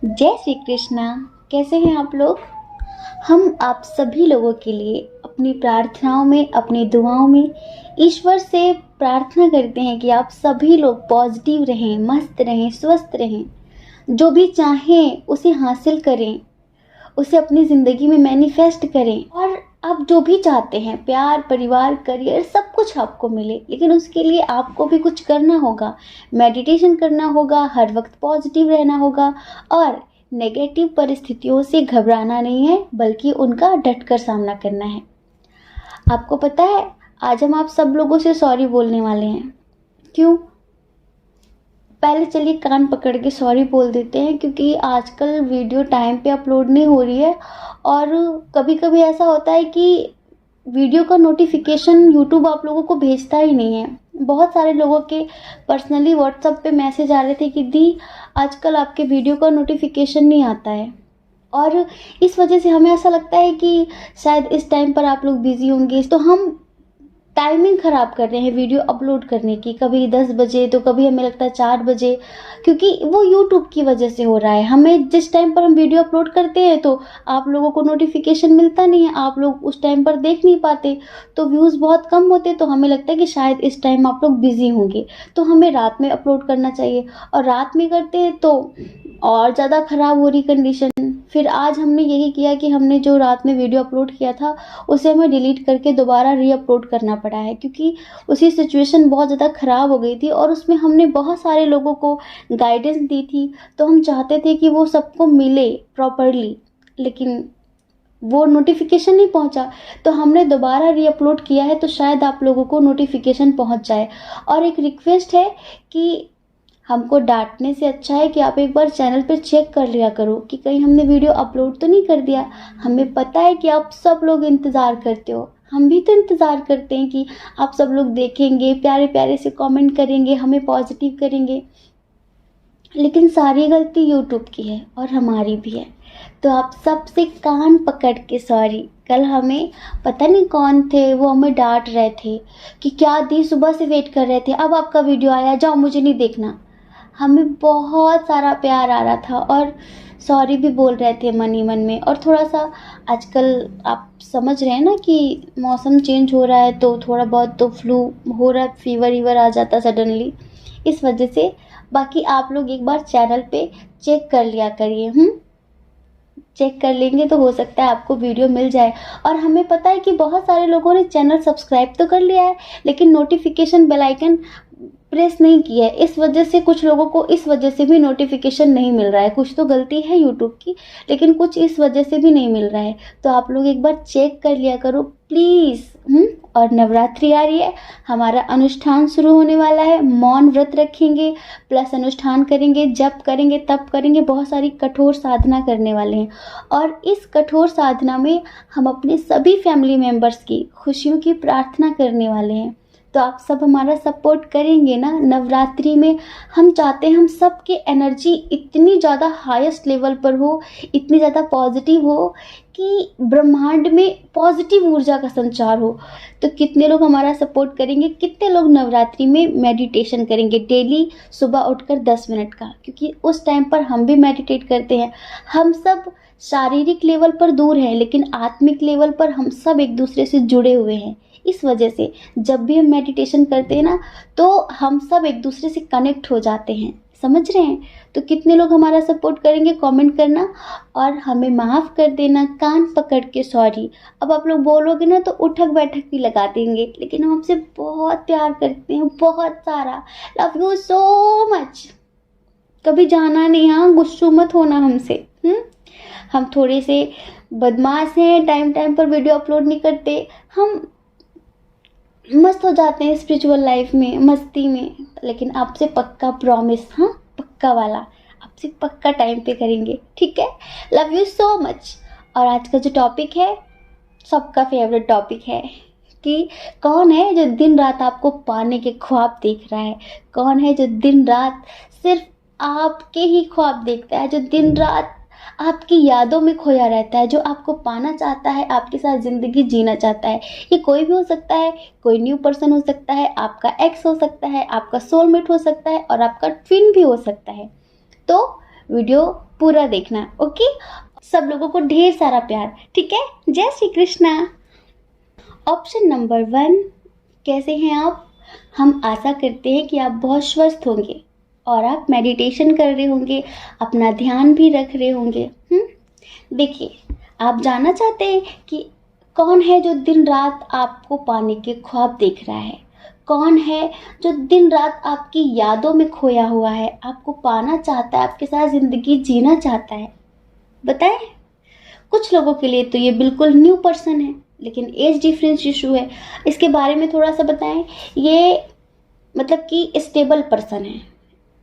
जय श्री कृष्णा। कैसे हैं आप लोग। हम आप सभी लोगों के लिए अपनी प्रार्थनाओं में, अपनी दुआओं में ईश्वर से प्रार्थना करते हैं कि आप सभी लोग पॉजिटिव रहें, मस्त रहें, स्वस्थ रहें, जो भी चाहें उसे हासिल करें, उसे अपनी ज़िंदगी में मैनिफेस्ट करें और आप जो भी चाहते हैं, प्यार, परिवार, करियर, सब कुछ आपको मिले। लेकिन उसके लिए आपको भी कुछ करना होगा, मेडिटेशन करना होगा, हर वक्त पॉजिटिव रहना होगा और नेगेटिव परिस्थितियों से घबराना नहीं है, बल्कि उनका डटकर सामना करना है। आपको पता है, आज हम आप सब लोगों से सॉरी बोलने वाले हैं। क्यों? पहले चलिए कान पकड़ के सॉरी बोल देते हैं, क्योंकि आजकल वीडियो टाइम पे अपलोड नहीं हो रही है और कभी कभी ऐसा होता है कि वीडियो का नोटिफिकेशन यूट्यूब आप लोगों को भेजता ही नहीं है। बहुत सारे लोगों के पर्सनली व्हाट्सएप पे मैसेज आ रहे थे कि दी आजकल आपके वीडियो का नोटिफिकेशन नहीं आता है, और इस वजह से हमें ऐसा लगता है कि शायद इस टाइम पर आप लोग बिजी होंगे, तो हम टाइमिंग ख़राब कर रहे हैं वीडियो अपलोड करने की। कभी 10 बजे तो कभी हमें लगता है 4 बजे, क्योंकि वो यूट्यूब की वजह से हो रहा है। हमें जिस टाइम पर हम वीडियो अपलोड करते हैं तो आप लोगों को नोटिफिकेशन मिलता नहीं है, आप लोग उस टाइम पर देख नहीं पाते, तो व्यूज़ बहुत कम होते, तो हमें लगता है कि शायद इस टाइम आप लोग बिजी होंगे, तो हमें रात में अपलोड करना चाहिए। और रात में करते हैं तो और ज़्यादा ख़राब हो रही कंडीशन। फिर आज हमने यही किया कि हमने जो रात में वीडियो अपलोड किया था उसे हमें डिलीट करके दोबारा री अपलोड करना पड़ा है, क्योंकि उसी सिचुएशन बहुत ज़्यादा ख़राब हो गई थी और उसमें हमने बहुत सारे लोगों को गाइडेंस दी थी, तो हम चाहते थे कि वो सबको मिले प्रॉपरली, लेकिन वो नोटिफिकेशन नहीं पहुंचा, तो हमने दोबारा री अपलोड किया है, तो शायद आप लोगों को नोटिफिकेशन पहुंच जाए। और एक रिक्वेस्ट है कि हमको डांटने से अच्छा है कि आप एक बार चैनल पे चेक कर लिया करो कि कहीं हमने वीडियो अपलोड तो नहीं कर दिया। हमें पता है कि आप सब लोग इंतज़ार करते हो, हम भी तो इंतज़ार करते हैं कि आप सब लोग देखेंगे, प्यारे प्यारे से कमेंट करेंगे, हमें पॉजिटिव करेंगे, लेकिन सारी गलती यूट्यूब की है और हमारी भी है। तो आप सबसे कान पकड़ के सॉरी। कल हमें पता नहीं कौन थे, वो हमें डांट रहे थे कि क्या दी सुबह से वेट कर रहे थे, अब आपका वीडियो आया, जाओ मुझे नहीं देखना। हमें बहुत सारा प्यार आ रहा था और सॉरी भी बोल रहे थे मन ही मन में। और थोड़ा सा आजकल आप समझ रहे हैं ना कि मौसम चेंज हो रहा है, तो थोड़ा बहुत तो फ्लू हो रहा है, फीवर वीवर आ जाता सडनली, इस वजह से। बाकी आप लोग एक बार चैनल पे चेक कर लिया करिए। चेक कर लेंगे तो हो सकता है आपको वीडियो मिल जाए। और हमें पता है कि बहुत सारे लोगों ने चैनल सब्सक्राइब तो कर लिया है, लेकिन नोटिफिकेशन बेल आइकन प्रेस नहीं किया है। इस वजह से कुछ लोगों को इस वजह से भी नोटिफिकेशन नहीं मिल रहा है। कुछ तो गलती है यूट्यूब की, लेकिन कुछ इस वजह से भी नहीं मिल रहा है। तो आप लोग एक बार चेक कर लिया करो प्लीज़। और नवरात्रि आ रही है, हमारा अनुष्ठान शुरू होने वाला है। मौन व्रत रखेंगे, प्लस अनुष्ठान करेंगे, जप करेंगे, तप करेंगे, बहुत सारी कठोर साधना करने वाले हैं। और इस कठोर साधना में हम अपने सभी फैमिली मेम्बर्स की खुशियों की प्रार्थना करने वाले हैं। तो आप सब हमारा सपोर्ट करेंगे ना। नवरात्रि में हम चाहते हैं हम सब की एनर्जी इतनी ज़्यादा हाईएस्ट लेवल पर हो, इतनी ज़्यादा पॉजिटिव हो कि ब्रह्मांड में पॉजिटिव ऊर्जा का संचार हो। तो कितने लोग हमारा सपोर्ट करेंगे, कितने लोग नवरात्रि में मेडिटेशन करेंगे डेली सुबह उठकर 10 मिनट का, क्योंकि उस टाइम पर हम भी मेडिटेट करते हैं। हम सब शारीरिक लेवल पर दूर हैं, लेकिन आत्मिक लेवल पर हम सब एक दूसरे से जुड़े हुए हैं। इस वजह से जब भी हम मेडिटेशन करते हैं ना, तो हम सब एक दूसरे से कनेक्ट हो जाते हैं। समझ रहे हैं? तो कितने लोग हमारा सपोर्ट करेंगे कमेंट करना, और हमें माफ़ कर देना कान पकड़ के सॉरी। अब आप लोग बोलोगे ना तो उठक बैठक भी लगा देंगे, लेकिन हम आपसे बहुत प्यार करते हैं, बहुत सारा। Love you so much. कभी जाना नहीं, हाँ गुस्सू मत होना हमसे। हम थोड़े से बदमाश हैं, टाइम टाइम पर वीडियो अपलोड नहीं करते। हम मस्त हो जाते हैं स्पिरिचुअल लाइफ में, मस्ती में, लेकिन आपसे पक्का प्रॉमिस, हाँ पक्का वाला, आपसे पक्का टाइम पे करेंगे, ठीक है। Love you so much. और आज का जो टॉपिक है सबका फेवरेट टॉपिक है कि कौन है जो दिन रात आपको पाने के ख्वाब देख रहा है, कौन है जो दिन रात सिर्फ आपके ही ख्वाब देखता है, जो दिन रात आपकी यादों में खोया रहता है, जो आपको पाना चाहता है, आपके साथ ज़िंदगी जीना चाहता है। ये कोई भी हो सकता है, कोई न्यू पर्सन हो सकता है, आपका एक्स हो सकता है, आपका सोलमेट हो सकता है, और आपका ट्विन भी हो सकता है। तो वीडियो पूरा देखना, ओके। सब लोगों को ढेर सारा प्यार, ठीक है। जय श्री कृष्णा। ऑप्शन नंबर 1, कैसे हैं आप? हम आशा करते हैं कि आप बहुत स्वस्थ होंगे और आप मेडिटेशन कर रहे होंगे, अपना ध्यान भी रख रहे होंगे। देखिए, आप जानना चाहते हैं कि कौन है जो दिन रात आपको पाने के ख्वाब देख रहा है? कौन है जो दिन रात आपकी यादों में खोया हुआ है, आपको पाना चाहता है, आपके साथ ज़िंदगी जीना चाहता है? बताएं। कुछ लोगों के लिए तो ये बिल्कुल न्यू पर्सन है, लेकिन एज डिफरेंस इशू है, इसके बारे में थोड़ा सा बताएं। ये मतलब कि स्टेबल पर्सन है,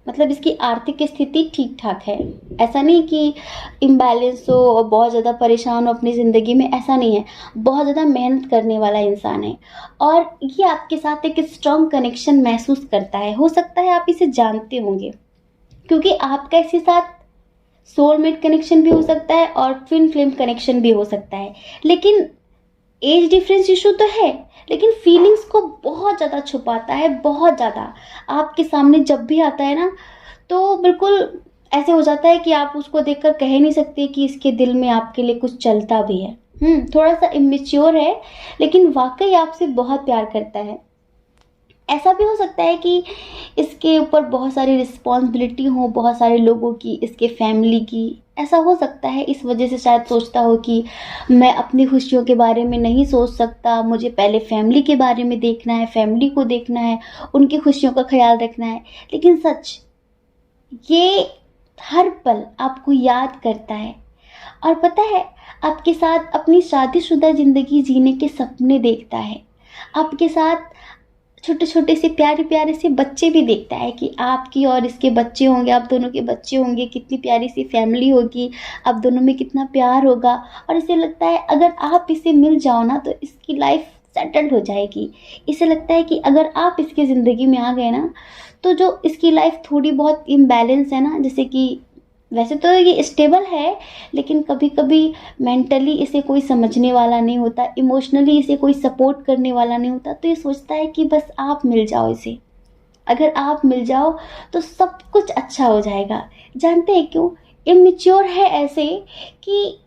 मतलब इसकी आर्थिक स्थिति ठीक ठाक है। ऐसा नहीं कि इम्बैलेंस हो और बहुत ज़्यादा परेशान हो अपनी ज़िंदगी में, ऐसा नहीं है। बहुत ज़्यादा मेहनत करने वाला इंसान है और ये आपके साथ एक स्ट्रॉन्ग कनेक्शन महसूस करता है। हो सकता है आप इसे जानते होंगे, क्योंकि आपका इसके साथ सोलमेट कनेक्शन भी हो सकता है और ट्विन फ्लेम कनेक्शन भी हो सकता है। लेकिन एज डिफरेंस इशू तो है, लेकिन फीलिंग्स को बहुत ज़्यादा छुपाता है, बहुत ज़्यादा। आपके सामने जब भी आता है ना, तो बिल्कुल ऐसे हो जाता है कि आप उसको देखकर कह नहीं सकते कि इसके दिल में आपके लिए कुछ चलता भी है। थोड़ा सा इमेच्योर है, लेकिन वाकई आपसे बहुत प्यार करता है। ऐसा भी हो सकता है कि इसके ऊपर बहुत सारी रिस्पॉन्सिबिलिटी हो, बहुत सारे लोगों की, इसके फैमिली की। ऐसा हो सकता है, इस वजह से शायद सोचता हो कि मैं अपनी खुशियों के बारे में नहीं सोच सकता, मुझे पहले फैमिली के बारे में देखना है, फैमिली को देखना है, उनकी खुशियों का ख्याल रखना है। लेकिन सच, ये हर पल आपको याद करता है और पता है, आपके साथ अपनी शादीशुदा ज़िंदगी जीने के सपने देखता है। आपके साथ छोटे छोटे से प्यारे प्यारे से बच्चे भी देखता है कि आपकी और इसके बच्चे होंगे, आप दोनों के बच्चे होंगे, कितनी प्यारी सी फैमिली होगी, आप दोनों में कितना प्यार होगा। और इसे लगता है अगर आप इसे मिल जाओ ना, तो इसकी लाइफ सेटल्ड हो जाएगी। इसे लगता है कि अगर आप इसकी ज़िंदगी में आ गए ना, तो जो इसकी लाइफ थोड़ी बहुत इम्बैलेंस है ना, जैसे कि वैसे तो ये स्टेबल है, लेकिन कभी कभी मेंटली इसे कोई समझने वाला नहीं होता, इमोशनली इसे कोई सपोर्ट करने वाला नहीं होता, तो ये सोचता है कि बस आप मिल जाओ इसे। अगर आप मिल जाओ तो सब कुछ अच्छा हो जाएगा। जानते हैं क्यों? इमेच्योर है ऐसे कि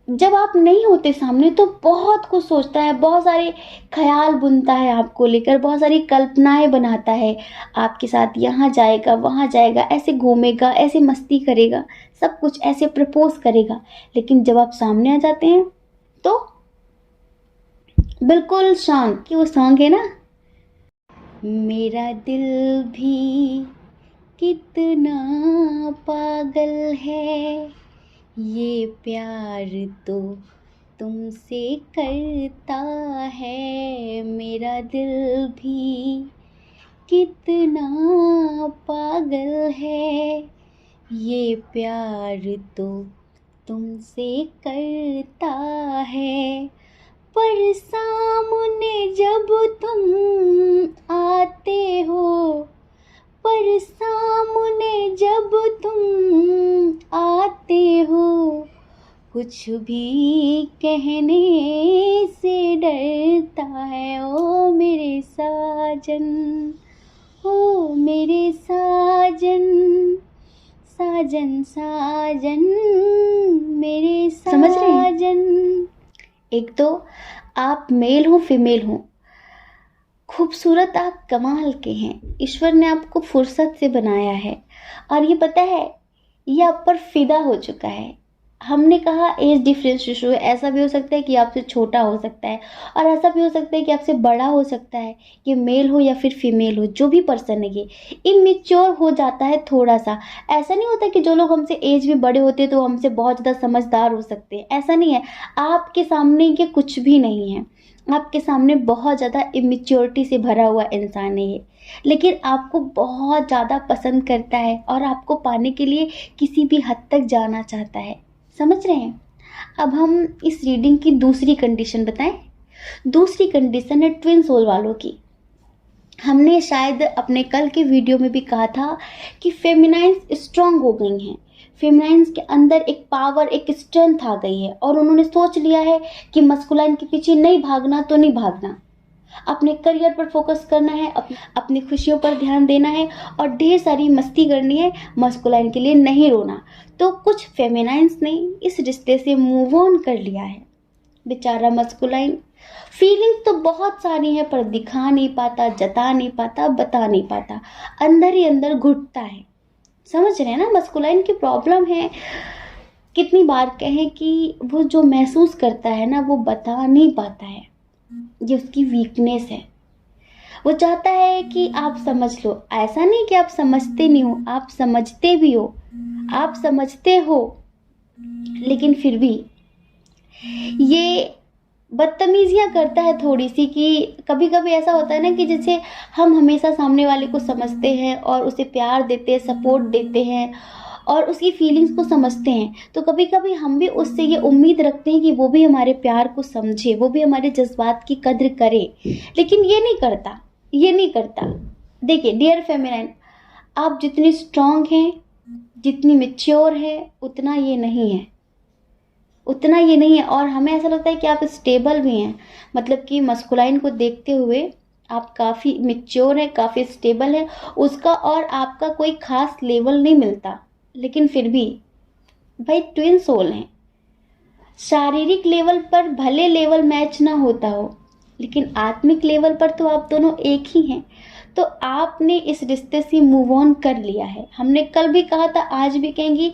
जब आप नहीं होते सामने तो बहुत कुछ सोचता है, बहुत सारे ख्याल बुनता है आपको लेकर, बहुत सारी कल्पनाएं बनाता है। आपके साथ यहाँ जाएगा, वहाँ जाएगा, ऐसे घूमेगा, ऐसे मस्ती करेगा, सब कुछ ऐसे प्रपोज करेगा। लेकिन जब आप सामने आ जाते हैं तो बिल्कुल शांत। कि वो सॉन्ग है ना, मेरा दिल भी कितना पागल है, ये प्यार तो तुमसे करता है। मेरा दिल भी कितना पागल है, ये प्यार तो तुमसे करता है। पर सामने जब तुम आते हो, पर सामने जब तुम आते हो, कुछ भी कहने से डरता है। ओ मेरे साजन, ओ मेरे साजन, साजन साजन, मेरे साजन। समझ रहे हैं? एक तो आप मेल हो फीमेल हो, खूबसूरत आप कमाल के हैं, ईश्वर ने आपको फुर्सत से बनाया है और ये पता है, ये आप पर फिदा हो चुका है। हमने कहा एज डिफरेंस इशू है, ऐसा भी हो सकता है कि आपसे छोटा हो सकता है और ऐसा भी हो सकता है कि आपसे बड़ा हो सकता है। ये मेल हो या फिर फीमेल हो, जो भी पर्सन है ये इमेच्योर हो जाता है थोड़ा सा। ऐसा नहीं होता कि जो लोग हमसे एज में बड़े होते हैं तो हमसे बहुत ज़्यादा समझदार हो सकते हैं, ऐसा नहीं है। आपके सामने ये कुछ भी नहीं है, आपके सामने बहुत ज़्यादा इमेच्योरिटी से भरा हुआ इंसान है ये, लेकिन आपको बहुत ज़्यादा पसंद करता है और आपको पाने के लिए किसी भी हद तक जाना चाहता है। समझ रहे हैं? अब हम इस रीडिंग की दूसरी कंडीशन बताएं। दूसरी कंडीशन है ट्विन सोल वालों की। हमने शायद अपने कल के वीडियो में भी कहा था कि फेमिनाइन्स स्ट्रांग हो गई हैं, फेमिनाइन्स के अंदर एक पावर, एक स्ट्रेंथ आ गई है और उन्होंने सोच लिया है कि मस्कुलाइन के पीछे नहीं भागना तो नहीं भागना। अपने करियर पर फोकस करना है, अपनी खुशियों पर ध्यान देना है और ढेर सारी मस्ती करनी है, मस्कुलाइन के लिए नहीं रोना। तो कुछ फेमिनाइंस ने इस रिश्ते से मूव ऑन कर लिया है। बेचारा मस्कुलाइन, फीलिंग्स तो बहुत सारी हैं पर दिखा नहीं पाता, जता नहीं पाता, बता नहीं पाता, अंदर ही अंदर घुटता है। समझ रहे हैं ना, मस्कुलाइन की प्रॉब्लम है। कितनी बार कहें कि वो जो महसूस करता है ना वो बता नहीं पाता है, ये उसकी वीकनेस है। वो चाहता है कि आप समझ लो, ऐसा नहीं कि आप समझते नहीं हो, आप समझते भी हो, आप समझते हो, लेकिन फिर भी ये बदतमीजियां करता है थोड़ी सी। कि कभी कभी ऐसा होता है ना कि जैसे हम हमेशा सामने वाले को समझते हैं और उसे प्यार देते हैं, सपोर्ट देते हैं और उसकी फीलिंग्स को समझते हैं, तो कभी कभी हम भी उससे ये उम्मीद रखते हैं कि वो भी हमारे प्यार को समझे, वो भी हमारे जज्बात की कद्र करे, लेकिन ये नहीं करता, ये नहीं करता। देखिए डियर फेमिनाइन, आप जितनी स्ट्रांग हैं, जितनी मेच्योर है, उतना ये नहीं है, उतना ये नहीं है। और हमें ऐसा लगता है कि आप स्टेबल भी हैं, मतलब कि मस्कुलाइन को देखते हुए आप काफ़ी मेच्योर हैं, काफ़ी स्टेबल हैं, उसका और आपका कोई खास लेवल नहीं मिलता, लेकिन फिर भी भाई ट्विन सोल हैं। शारीरिक लेवल पर भले लेवल मैच ना होता हो, लेकिन आत्मिक लेवल पर तो आप दोनों एक ही हैं। तो आपने इस रिश्ते से मूव ऑन कर लिया है। हमने कल भी कहा था, आज भी कहेंगी,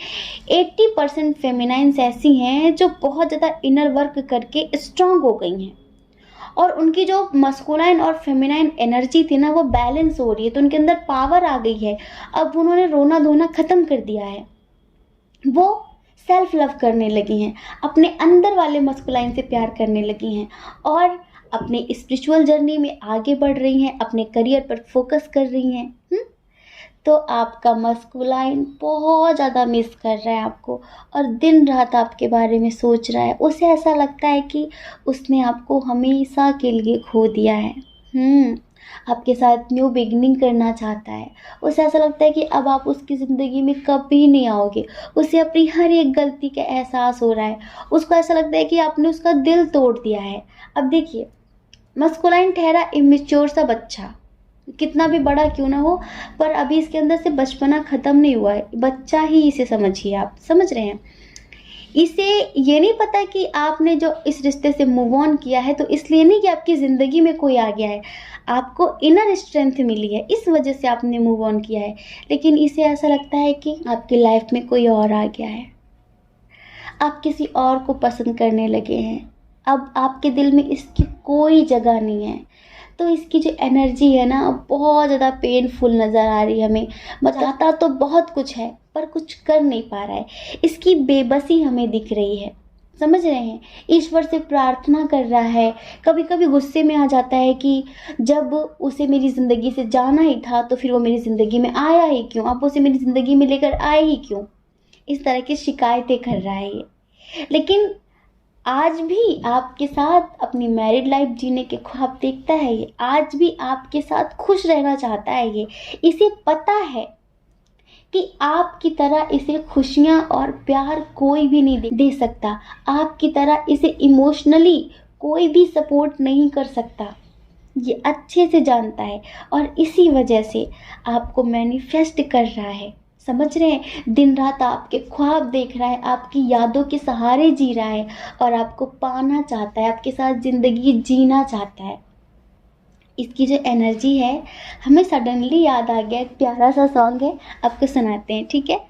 80% फेमिनाइंस ऐसी हैं जो बहुत ज़्यादा इनर वर्क करके स्ट्रांग हो गई हैं और उनकी जो मस्कुलाइन और फेमिनाइन एनर्जी थी ना वो बैलेंस हो रही है, तो उनके अंदर पावर आ गई है। अब उन्होंने रोना धोना ख़त्म कर दिया है, वो सेल्फ लव करने लगी हैं, अपने अंदर वाले मस्कुलाइन से प्यार करने लगी हैं और अपने स्पिरिचुअल जर्नी में आगे बढ़ रही हैं, अपने करियर पर फोकस कर रही हैं। तो आपका मस्कुलाइन बहुत ज़्यादा मिस कर रहा है आपको और दिन रात आपके बारे में सोच रहा है। उसे ऐसा लगता है कि उसने आपको हमेशा के लिए खो दिया है। आपके साथ न्यू बिगिनिंग करना चाहता है। उसे ऐसा लगता है कि अब आप उसकी ज़िंदगी में कभी नहीं आओगे। उसे अपनी हर एक गलती का एहसास हो रहा है। उसको ऐसा लगता है कि आपने उसका दिल तोड़ दिया है। अब देखिए, मस्कुलाइन ठहरा इमेच्योर सा बच्चा, कितना भी बड़ा क्यों ना हो, पर अभी इसके अंदर से बचपना ख़त्म नहीं हुआ है। बच्चा ही इसे समझिए, आप समझ रहे हैं। इसे ये नहीं पता कि आपने जो इस रिश्ते से मूव ऑन किया है तो इसलिए नहीं कि आपकी ज़िंदगी में कोई आ गया है, आपको इनर स्ट्रेंथ मिली है, इस वजह से आपने मूव ऑन किया है। लेकिन इसे ऐसा लगता है कि आपकी लाइफ में कोई और आ गया है, आप किसी और को पसंद करने लगे हैं, अब आपके दिल में इसकी कोई जगह नहीं है। तो इसकी जो एनर्जी है ना बहुत ज़्यादा पेनफुल नज़र आ रही है हमें। चाहता तो बहुत कुछ है पर कुछ कर नहीं पा रहा है, इसकी बेबसी हमें दिख रही है। समझ रहे हैं, ईश्वर से प्रार्थना कर रहा है, कभी कभी गुस्से में आ जाता है कि जब उसे मेरी ज़िंदगी से जाना ही था तो फिर वो मेरी ज़िंदगी में आया ही क्यों, आप उसे मेरी ज़िंदगी में लेकर आए ही क्यों, इस तरह की शिकायतें कर रहा है ये। लेकिन आज भी आपके साथ अपनी मैरिड लाइफ जीने के ख्वाब देखता है ये, आज भी आपके साथ खुश रहना चाहता है ये। इसे पता है कि आपकी तरह इसे खुशियाँ और प्यार कोई भी नहीं दे सकता, आपकी तरह इसे इमोशनली कोई भी सपोर्ट नहीं कर सकता, ये अच्छे से जानता है और इसी वजह से आपको मैनिफेस्ट कर रहा है। समझ रहे हैं, दिन रात आपके ख्वाब देख रहा है, आपकी यादों के सहारे जी रहा है और आपको पाना चाहता है, आपके साथ ज़िंदगी जीना चाहता है। इसकी जो एनर्जी है, हमें सडनली याद आ गया, एक प्यारा सा सॉन्ग है, आपको सुनाते हैं, ठीक है।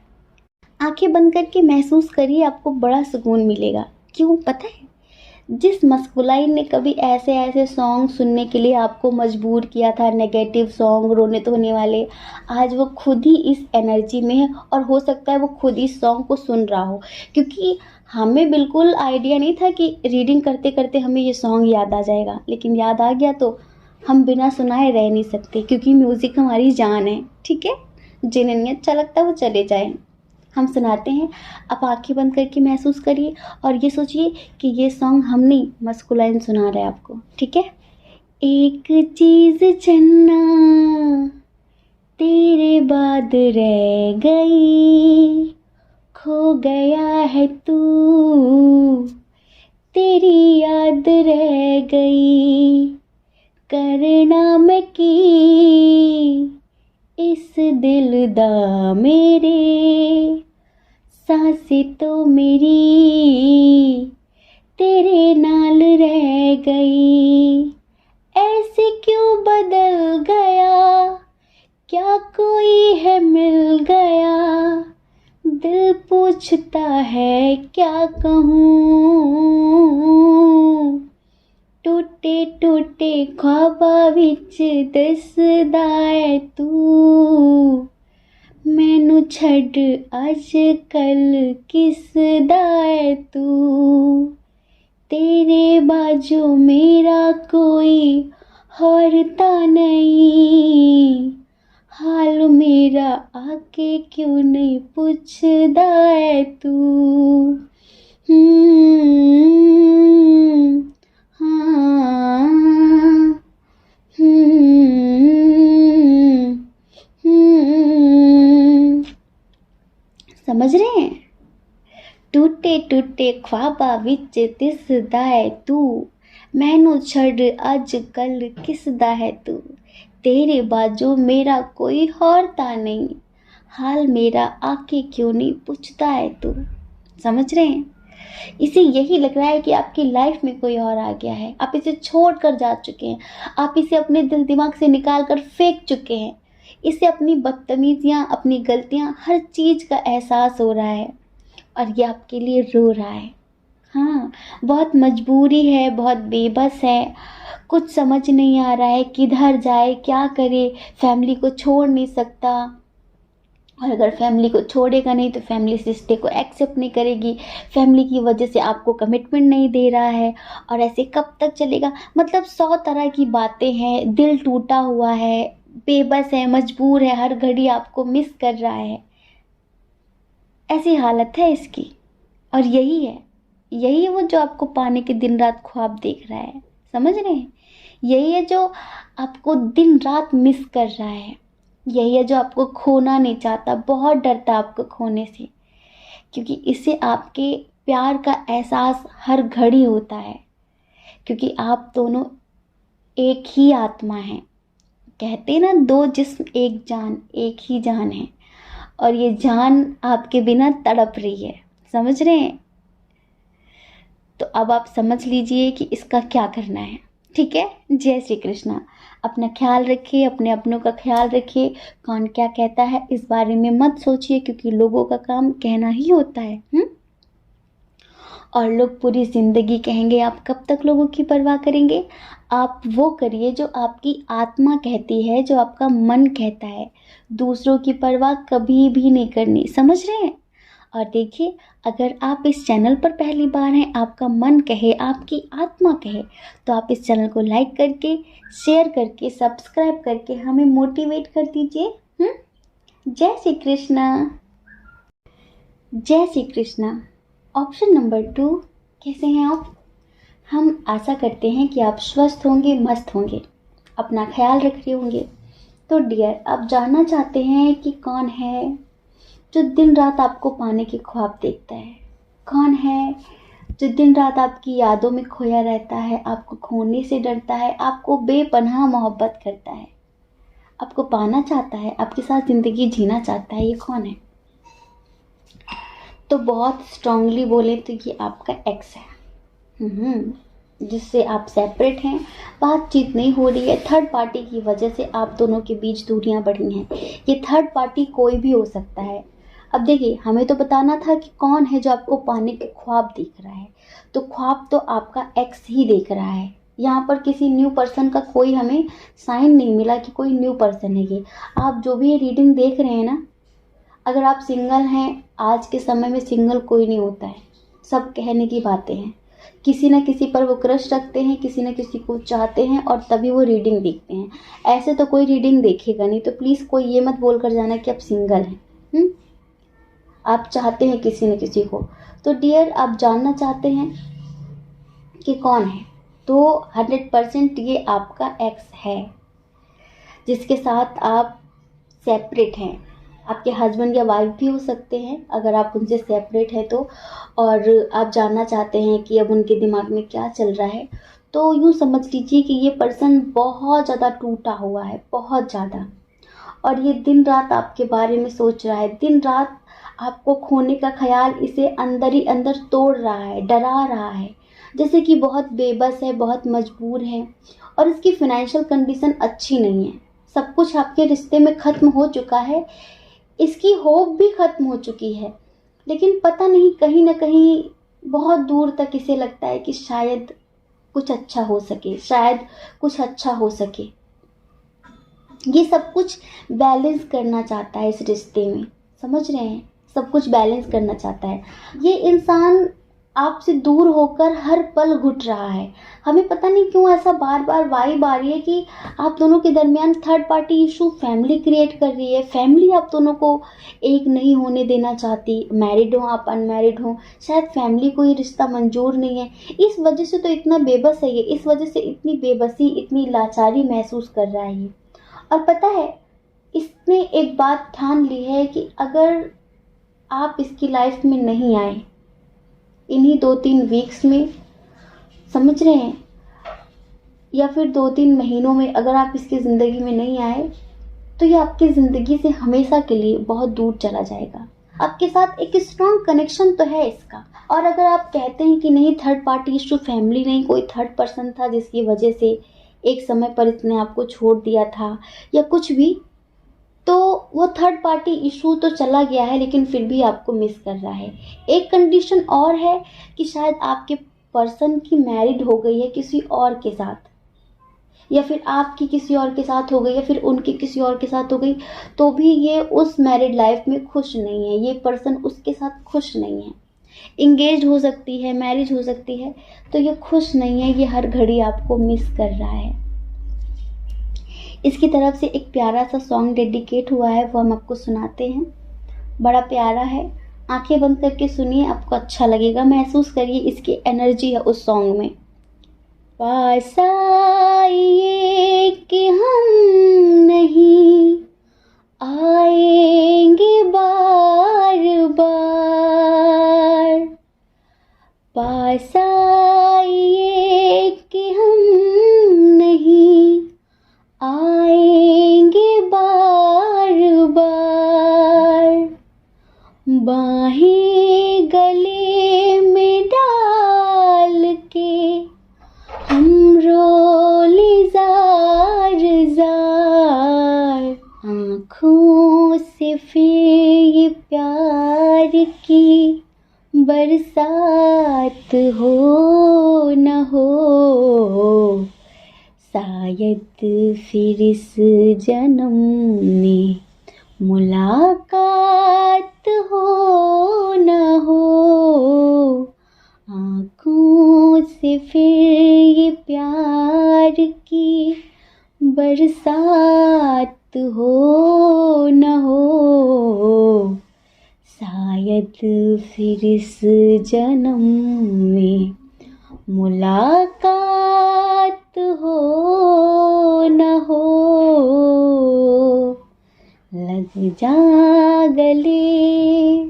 आंखें बंद करके महसूस करिए, आपको बड़ा सुकून मिलेगा। क्यों पता है, जिस मस्कुलाइन ने कभी ऐसे ऐसे सॉन्ग सुनने के लिए आपको मजबूर किया था, नेगेटिव सॉन्ग, रोने धोने वाले, आज वो खुद ही इस एनर्जी में है और हो सकता है वो खुद इस सॉन्ग को सुन रहा हो। क्योंकि हमें बिल्कुल आइडिया नहीं था कि रीडिंग करते करते हमें ये सॉन्ग याद आ जाएगा, लेकिन याद आ गया तो हम बिना सुनाए रह नहीं सकते, क्योंकि म्यूज़िक हमारी जान है, ठीक है। जिन्हें नहीं अच्छा लगता वो चले जाएं, हम सुनाते हैं। आप आंखें बंद करके महसूस करिए और ये सोचिए कि ये सॉन्ग हम नहीं, मस्कुलाइन सुना रहे हैं आपको, ठीक है। एक चीज़ चन्ना तेरे बाद रह गई, खो गया है तू, तेरी याद रह गई, करना मैं की इस दिल दा मेरे, सांसें तो मेरी तेरे नाल रह गई, ऐसे क्यों बदल गया, क्या कोई है मिल गया, दिल पूछता है क्या कहूँ, टूटे टूटे ख्वाबां विच दिसदा है तू, मैनू छड्ड अज कल किसदा है तू, तेरे बाजू मेरा कोई और ता नहीं, हाल मेरा आके क्यों नहीं पूछदा है तू। हाँ, समझ रहे हैं? टूटे टूटे ख्वाबां विच दिसदा है तू, मैनू छड़ अज कल किसदा है तू, तेरे बाजू मेरा कोई और ता नहीं, हाल मेरा आके क्यों नहीं पूछता है तू। समझ रहे हैं? इसे यही लग रहा है कि आपकी लाइफ में कोई और आ गया है, आप इसे छोड़ कर जा चुके हैं, आप इसे अपने दिल दिमाग से निकाल कर फेंक चुके हैं, इसे अपनी बदतमीजियाँ, अपनी गलतियाँ, हर चीज़ का एहसास हो रहा है और ये आपके लिए रो रहा है। हाँ, बहुत मजबूरी है, बहुत बेबस है, कुछ समझ नहीं आ रहा है किधर जाए, क्या करे, फैमिली को छोड़ नहीं सकता, और अगर फैमिली को छोड़ेगा नहीं तो फैमिली इस रिश्ते को एक्सेप्ट नहीं करेगी, फैमिली की वजह से आपको कमिटमेंट नहीं दे रहा है, और ऐसे कब तक चलेगा। मतलब 100 तरह की बातें हैं, दिल टूटा हुआ है, बेबस है, मजबूर है, हर घड़ी आपको मिस कर रहा है, ऐसी हालत है इसकी। और यही है वो जो आपको पाने के दिन रात ख्वाब देख रहा है। समझ रहे हैं? यही है जो आपको दिन रात मिस कर रहा है, यही है जो आपको खोना नहीं चाहता, बहुत डरता आपको खोने से, क्योंकि इसे आपके प्यार का एहसास हर घड़ी होता है, क्योंकि आप दोनों एक ही आत्मा हैं। कहते हैं ना, 2 जिस्म एक जान, एक ही जान है, और ये जान आपके बिना तड़प रही है। समझ रहे हैं? तो अब आप समझ लीजिए कि इसका क्या करना है। ठीक है? जय श्री कृष्णा। अपना ख्याल रखिए, अपने अपनों का ख्याल रखिए, कौन क्या कहता है इस बारे में मत सोचिए, क्योंकि लोगों का काम कहना ही होता है। और लोग पूरी ज़िंदगी कहेंगे, आप कब तक लोगों की परवाह करेंगे। आप वो करिए जो आपकी आत्मा कहती है, जो आपका मन कहता है, दूसरों की परवाह कभी भी नहीं करनी। समझ रहे हैं? और देखिए, अगर आप इस चैनल पर पहली बार हैं, आपका मन कहे, आपकी आत्मा कहे, तो आप इस चैनल को लाइक करके, शेयर करके, सब्सक्राइब करके हमें मोटिवेट कर दीजिए। जय श्री कृष्णा। जय श्री कृष्णा। ऑप्शन नंबर 2, कैसे हैं आप? हम आशा करते हैं कि आप स्वस्थ होंगे, मस्त होंगे, अपना ख्याल रख रहे होंगे। तो डियर, आप जानना चाहते हैं कि कौन है जो दिन रात आपको पाने के ख्वाब देखता है? कौन है जो दिन रात आपकी यादों में खोया रहता है, आपको खोने से डरता है, आपको बेपनाह मोहब्बत करता है, आपको पाना चाहता है, आपके साथ ज़िंदगी जीना चाहता है? ये कौन है? तो बहुत स्ट्रांगली बोले तो ये आपका एक्स है, जिससे आप सेपरेट हैं, बातचीत नहीं हो रही है, थर्ड पार्टी की वजह से आप दोनों के बीच दूरियां बढ़ी हैं। ये थर्ड पार्टी कोई भी हो सकता है। अब देखिए, हमें तो बताना था कि कौन है जो आपको पाने के ख्वाब देख रहा है, तो ख्वाब तो आपका एक्स ही देख रहा है। यहाँ पर किसी न्यू पर्सन का कोई हमें साइन नहीं मिला कि कोई न्यू पर्सन है। ये आप जो भी ये रीडिंग देख रहे हैं ना, अगर आप सिंगल हैं, आज के समय में सिंगल कोई नहीं होता है, सब कहने की बातें हैं। किसी न किसी पर वो क्रश रखते हैं, किसी न किसी को चाहते हैं, और तभी वो रीडिंग देखते हैं। ऐसे तो कोई रीडिंग देखेगा नहीं। तो प्लीज़ कोई ये मत बोल कर जाना कि आप सिंगल हैं। आप चाहते हैं किसी न किसी को। तो डियर, आप जानना चाहते हैं कि कौन है, तो 100% ये आपका एक्स है, जिसके साथ आप सेपरेट हैं। आपके हस्बैंड या वाइफ भी हो सकते हैं अगर आप उनसे सेपरेट हैं तो। और आप जानना चाहते हैं कि अब उनके दिमाग में क्या चल रहा है, तो यूँ समझ लीजिए कि ये पर्सन बहुत ज़्यादा टूटा हुआ है, बहुत ज़्यादा। और ये दिन रात आपके बारे में सोच रहा है, दिन रात आपको खोने का ख़्याल इसे अंदर ही अंदर तोड़ रहा है, डरा रहा है, जैसे कि बहुत बेबस है, बहुत मजबूर है और इसकी फ़ाइनेंशियल कंडीशन अच्छी नहीं है। सब कुछ आपके रिश्ते में ख़त्म हो चुका है, इसकी होप भी ख़त्म हो चुकी है, लेकिन पता नहीं कहीं न कहीं बहुत दूर तक इसे लगता है कि शायद कुछ अच्छा हो सके, शायद कुछ अच्छा हो सके। ये सब कुछ बैलेंस करना चाहता है इस रिश्ते में, समझ रहे हैं? सब कुछ बैलेंस करना चाहता है। ये इंसान आपसे दूर होकर हर पल घुट रहा है। हमें पता नहीं क्यों ऐसा बार बार वाइब आ रही है कि आप दोनों के दरमियान third party issue family create कर रही है। फैमिली आप दोनों को एक नहीं होने देना चाहती। मैरिड हो आप, अनमैरिड हो, शायद फैमिली को ये रिश्ता मंजूर नहीं है। इस वजह से तो इतना बेबस है ये, इस वजह से इतनी बेबसी, इतनी लाचारी महसूस कर रहा है ये। और पता है, इसने एक बात ठान ली है कि अगर आप इसकी लाइफ में नहीं आए इन्हीं 2-3 वीक्स में, समझ रहे हैं, या फिर 2-3 महीनों में अगर आप इसकी ज़िंदगी में नहीं आए तो ये आपकी ज़िंदगी से हमेशा के लिए बहुत दूर चला जाएगा। आपके साथ एक स्ट्रॉन्ग कनेक्शन तो है इसका। और अगर आप कहते हैं कि नहीं थर्ड पार्टी इशू फैमिली नहीं, कोई थर्ड पर्सन था जिसकी वजह से एक समय पर इसने आपको छोड़ दिया था या कुछ भी, तो वो थर्ड पार्टी इशू तो चला गया है, लेकिन फिर भी आपको मिस कर रहा है। एक कंडीशन और है कि शायद आपके पर्सन की मैरिड हो गई है किसी और के साथ, या फिर आपकी किसी और के साथ हो गई, या फिर उनकी किसी और के साथ हो गई, तो भी ये उस मैरिड लाइफ में खुश नहीं है। ये पर्सन उसके साथ खुश नहीं है। इंगेज हो सकती है, मैरिज हो सकती है, तो ये खुश नहीं है। ये हर घड़ी आपको मिस कर रहा है। इसकी तरफ से एक प्यारा सा सॉन्ग डेडिकेट हुआ है, वो हम आपको सुनाते हैं। बड़ा प्यारा है, आंखें बंद करके सुनिए, आपको अच्छा लगेगा। महसूस करिए इसकी एनर्जी है उस सॉन्ग में। पास आइए कि हम नहीं आएंगे बार बार, पास आइए कि हम नहीं आएंगे बार बार, बाहें गले में डाल के हम रोले जार जार, आँखों से फिर ये प्यार की बरसात हो न हो, शायद फिर इस जन्म में मुलाकात हो न हो, आँखों से फिर ये प्यार की बरसात हो न हो, शायद फिर इस जन्म में मुलाकात हो न हो, लग जा गले।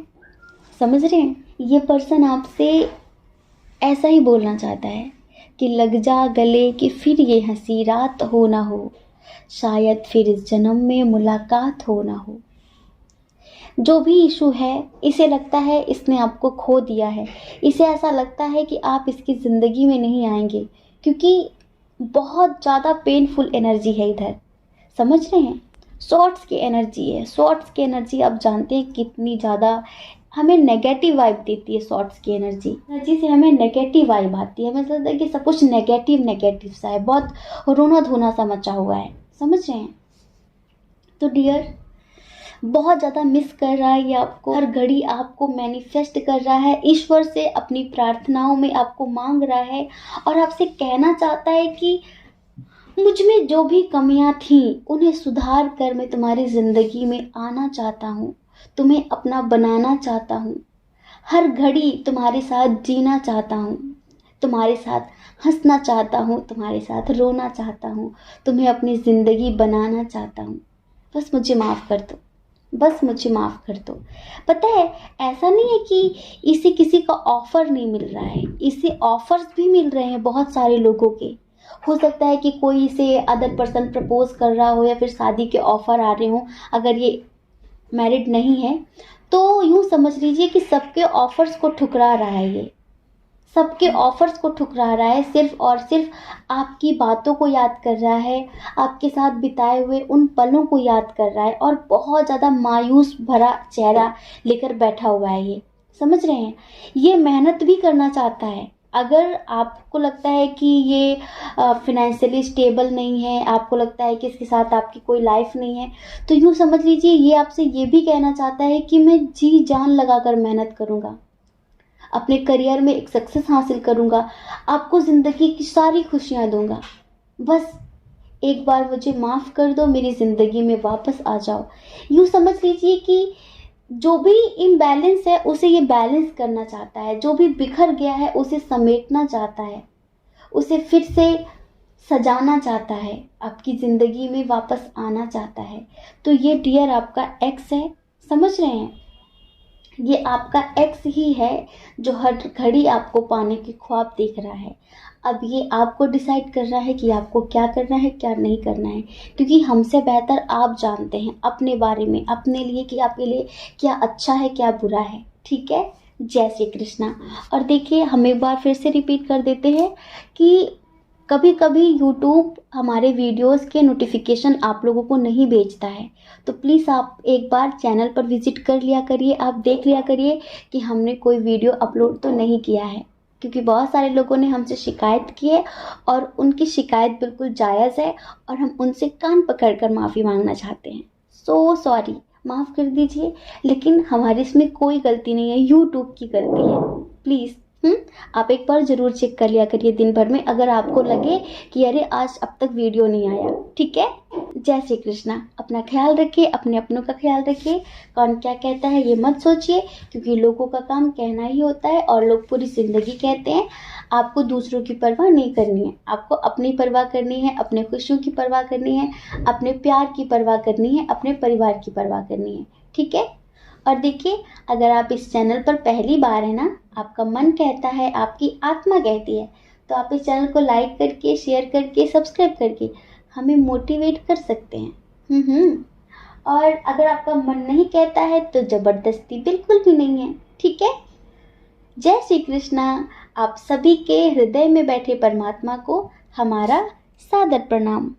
समझ रहे हैं? ये पर्सन आपसे ऐसा ही बोलना चाहता है कि लग जा गले कि फिर ये हंसी रात हो ना हो, शायद फिर इस जन्म में मुलाकात हो ना हो। जो भी इशू है, इसे लगता है इसने आपको खो दिया है। इसे ऐसा लगता है कि आप इसकी ज़िंदगी में नहीं आएंगे, क्योंकि बहुत ज़्यादा पेनफुल एनर्जी है इधर। समझ रहे हैं? शॉर्ट्स की एनर्जी है। शॉर्ट्स की एनर्जी आप जानते हैं कितनी ज़्यादा हमें नेगेटिव वाइब देती है। शॉर्ट्स की एनर्जी से हमें नेगेटिव वाइब आती है। हमें ऐसा लगता है कि सब कुछ नेगेटिव सा है, बहुत रोना धोना सा मचा हुआ है। समझ रहे हैं? तो डियर, बहुत ज़्यादा मिस कर रहा है ये आपको। हर घड़ी आपको मैनिफेस्ट कर रहा है, ईश्वर से अपनी प्रार्थनाओं में आपको मांग रहा है और आपसे कहना चाहता है कि मुझ में जो भी कमियां थीं उन्हें सुधार कर मैं तुम्हारी ज़िंदगी में आना चाहता हूँ, तुम्हें अपना बनाना चाहता हूँ, हर घड़ी तुम्हारे साथ जीना चाहता हूँ, तुम्हारे साथ हंसना चाहता हूँ, तुम्हारे साथ रोना चाहता हूँ, तुम्हें अपनी ज़िंदगी बनाना चाहता हूँ। बस मुझे माफ़ कर दो। बस मुझे माफ़ कर दो। पता है, ऐसा नहीं है कि इसे किसी का ऑफ़र नहीं मिल रहा है, इसे ऑफ़र्स भी मिल रहे हैं बहुत सारे लोगों के। हो सकता है कि कोई इसे अदर पर्सन प्रपोज़ कर रहा हो या फिर शादी के ऑफ़र आ रहे हों। अगर ये मैरिड नहीं है, तो यूँ समझ लीजिए कि सबके ऑफ़र्स को ठुकरा रहा है ये। सबके ऑफ़र्स को ठुकरा रहा है, सिर्फ़ और सिर्फ़ आपकी बातों को याद कर रहा है, आपके साथ बिताए हुए उन पलों को याद कर रहा है और बहुत ज़्यादा मायूस भरा चेहरा लेकर बैठा हुआ है ये। समझ रहे हैं? ये मेहनत भी करना चाहता है। अगर आपको लगता है कि ये फ़ाइनेंशियली स्टेबल नहीं है, आपको लगता है कि इसके साथ आपकी कोई लाइफ़ नहीं है, तो यूँ समझ लीजिए ये आपसे ये भी कहना चाहता है कि मैं जी-जान लगाकर मेहनत करूँगा। अपने करियर में एक सक्सेस हासिल करूँगा, आपको ज़िंदगी की सारी खुशियाँ दूँगा। बस एक बार मुझे माफ़ कर दो, मेरी ज़िंदगी में वापस आ जाओ। यूँ समझ लीजिए कि जो भी इम्बैलेंस है उसे ये बैलेंस करना चाहता है, जो भी बिखर गया है उसे समेटना चाहता है, उसे फिर से सजाना चाहता है, आपकी ज़िंदगी में वापस आना चाहता है। तो ये डियर आपका एक्स है, समझ रहे हैं? ये आपका एक्स ही है जो हर घड़ी आपको पाने के ख्वाब देख रहा है। अब ये आपको डिसाइड कर रहा है कि आपको क्या करना है, क्या नहीं करना है, क्योंकि हमसे बेहतर आप जानते हैं अपने बारे में, अपने लिए कि आपके लिए क्या अच्छा है, क्या बुरा है। ठीक है? जय श्री कृष्णा। और देखिए, हम एक बार फिर से रिपीट कर देते हैं कि कभी कभी यूट्यूब हमारे वीडियोस के नोटिफिकेशन आप लोगों को नहीं भेजता है, तो प्लीज़ आप एक बार चैनल पर विज़िट कर लिया करिए, आप देख लिया करिए कि हमने कोई वीडियो अपलोड तो नहीं किया है, क्योंकि बहुत सारे लोगों ने हमसे शिकायत की है और उनकी शिकायत बिल्कुल जायज़ है और हम उनसे कान पकड़कर माफ़ी मांगना चाहते हैं। सो सॉरी, माफ़ कर दीजिए, लेकिन हमारी इसमें कोई गलती नहीं है, यूट्यूब की गलती है। प्लीज़ आप एक बार ज़रूर चेक कर लिया करिए दिन भर में, अगर आपको लगे कि अरे आज अब तक वीडियो नहीं आया। ठीक है? जय श्री कृष्णा। अपना ख्याल रखिए, अपने अपनों का ख्याल रखिए। कौन क्या कहता है ये मत सोचिए, क्योंकि लोगों का काम कहना ही होता है और लोग पूरी ज़िंदगी कहते हैं। आपको दूसरों की परवाह नहीं करनी है, आपको अपनी परवाह करनी है, अपने खुशियों की परवाह करनी है, अपने प्यार की परवाह करनी है, अपने परिवार की परवाह करनी है। ठीक है? और देखिए, अगर आप इस चैनल पर पहली बार है ना, आपका मन कहता है, आपकी आत्मा कहती है, तो आप इस चैनल को लाइक करके, शेयर करके, सब्सक्राइब करके हमें मोटिवेट कर सकते हैं। और अगर आपका मन नहीं कहता है तो ज़बरदस्ती बिल्कुल भी नहीं है। ठीक है? जय श्री कृष्णा। आप सभी के हृदय में बैठे परमात्मा को हमारा सादर प्रणाम।